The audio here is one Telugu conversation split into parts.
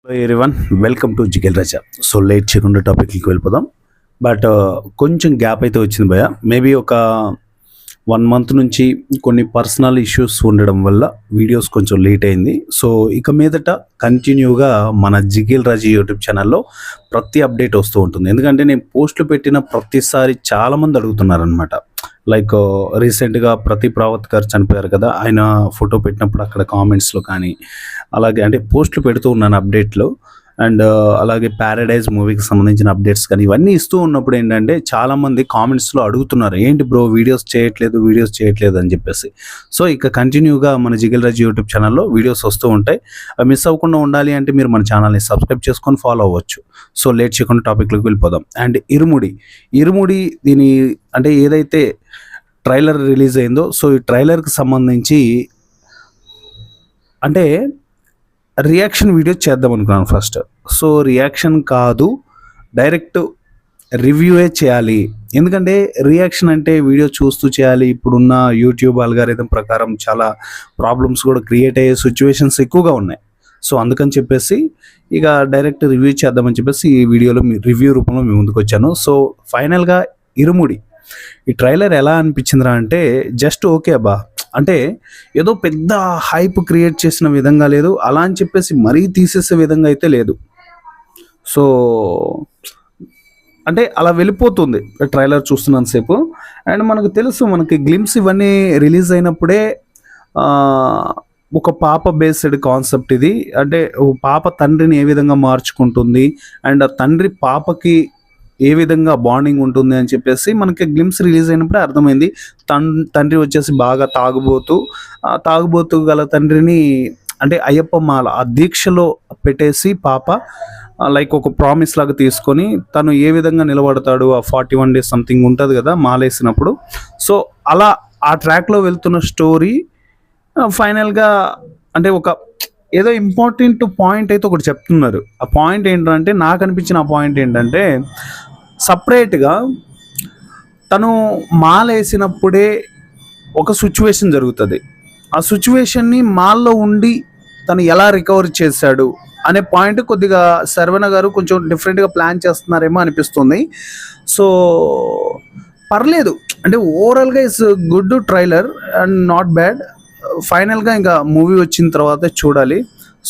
Hello everyone, welcome to Jigel Raja. So late చేయకుండా టాపిక్కి వెళ్ళిపోదాం. బట్ కొంచెం గ్యాప్ అయితే వచ్చింది భయ. మేబీ ఒక 1 మంత్ నుంచి కొన్ని పర్సనల్ ఇష్యూస్ ఉండడం వల్ల వీడియోస్ కొంచెం లేట్ అయింది. సో ఇక మీదట కంటిన్యూగా మన జిగేల్ రాజా యూట్యూబ్ ఛానల్లో ప్రతి అప్డేట్ వస్తూ ఉంటుంది. ఎందుకంటే నేను పోస్టులు పెట్టిన ప్రతిసారి చాలామంది అడుగుతున్నారనమాట. లైక్ రీసెంట్గా ప్రదీప్ రావత్ గారు చనిపోయారు కదా, ఆయన ఫోటో పెట్టినప్పుడు అక్కడ కామెంట్స్లో కానీ అలాగే అంటే పోస్టులు పెడుతూ ఉన్నాను అప్డేట్లో. అండ్ అలాగే ప్యారడైజ్ మూవీకి సంబంధించిన అప్డేట్స్ కానీ ఇవన్నీ ఇస్తూ ఉన్నప్పుడు ఏంటంటే చాలామంది కామెంట్స్లో అడుగుతున్నారు, ఏంటి బ్రో వీడియోస్ చేయట్లేదు అని చెప్పేసి. సో ఇక కంటిన్యూగా మన జిగేల్ రాజా యూట్యూబ్ ఛానల్లో వీడియోస్ వస్తూ ఉంటాయి. మిస్ అవ్వకుండా ఉండాలి అంటే మీరు మన ఛానల్ని సబ్స్క్రైబ్ చేసుకొని ఫాలో అవ్వచ్చు. సో లేట్ చేయకుండా టాపిక్లోకి వెళ్ళిపోదాం. అండ్ ఇరుముడి దీని అంటే ఏదైతే ట్రైలర్ రిలీజ్ అయిందో, సో ఈ ట్రైలర్కి సంబంధించి అంటే రియాక్షన్ వీడియో చేద్దాం అనుకున్నాను ఫస్ట్. సో రియాక్షన్ కాదు, డైరెక్ట్ రివ్యూయే చేయాలి. ఎందుకంటే రియాక్షన్ అంటే వీడియో చూస్తూ చేయాలి. ఇప్పుడున్న యూట్యూబ్ అల్గారిథం ప్రకారం చాలా ప్రాబ్లమ్స్ కూడా క్రియేట్ అయ్యే సిచ్యువేషన్స్ ఎక్కువగా ఉన్నాయి. సో అందుకని చెప్పేసి ఇక డైరెక్ట్ రివ్యూ చేద్దామని చెప్పేసి ఈ వీడియోలో రివ్యూ రూపంలో మీ ముందుకు వచ్చాను. సో ఫైనల్గా ఇరుముడి ఈ ట్రైలర్ ఎలా అనిపించిందిరా అంటే జస్ట్ ఓకే అబ్బా, అంటే ఏదో పెద్ద హైప్ క్రియేట్ చేసిన విధంగా లేదు, అలా అని చెప్పేసి మరీ తీసేసే విధంగా అయితే లేదు. సో అంటే అలా వెళ్ళిపోతుంది ట్రైలర్ చూస్తున్నంతసేపు. అండ్ మనకు తెలుసు, మనకి గ్లిమ్స్ ఇవన్నీ రిలీజ్ అయినప్పుడే ఒక పాప బేస్డ్ కాన్సెప్ట్ ఇది. అంటే పాప తండ్రిని ఏ విధంగా మార్చుకుంటుంది అండ్ తండ్రి పాపకి ఏ విధంగా బాండింగ్ ఉంటుంది అని చెప్పేసి మనకి గ్లిమ్స్ రిలీజ్ అయినప్పుడే అర్థమైంది. తండ్రి వచ్చేసి బాగా తాగుబోతు గల తండ్రిని అంటే అయ్యప్ప మాల ఆ దీక్షలో పెట్టేసి పాప లైక్ ఒక ప్రామిస్ లాగా తీసుకొని తను ఏ విధంగా నిలబడతాడు, ఆ 41 days సంథింగ్ ఉంటుంది కదా మాలేసినప్పుడు. సో అలా ఆ ట్రాక్లో వెళ్తున్న స్టోరీ ఫైనల్గా అంటే ఒక ఏదో ఇంపార్టెంట్ పాయింట్ అయితే ఒకటి చెప్తున్నారు. ఆ పాయింట్ ఏంటంటే, నాకు అనిపించిన ఆ పాయింట్ ఏంటంటే, సపరేట్గా తను మాలేసినప్పుడే ఒక సిచ్యువేషన్ జరుగుతుంది. ఆ సిచ్యువేషన్ని మాల్లో ఉండి తను ఎలా రికవర్ చేశాడు అనే పాయింట్ కొద్దిగా శర్వణ గారు కొంచెం డిఫరెంట్గా ప్లాన్ చేస్తున్నారేమో అనిపిస్తుంది. సో పర్లేదు, అంటే ఓవరాల్గా it's good trailer and not bad. ఫైనల్గా ఇంకా మూవీ వచ్చిన తర్వాత చూడాలి.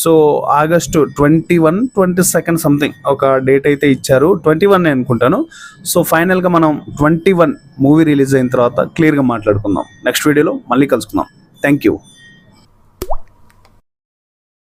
సో ఆగస్టు 21-22 సంథింగ్ ఒక డేట్ అయితే ఇచ్చారు, 21 అనుకుంటాను. సో ఫైనల్గా మనం 21 మూవీ రిలీజ్ అయిన తర్వాత క్లియర్గా మాట్లాడుకుందాం. నెక్స్ట్ వీడియోలో మళ్ళీ కలుసుకుందాం. Thank you.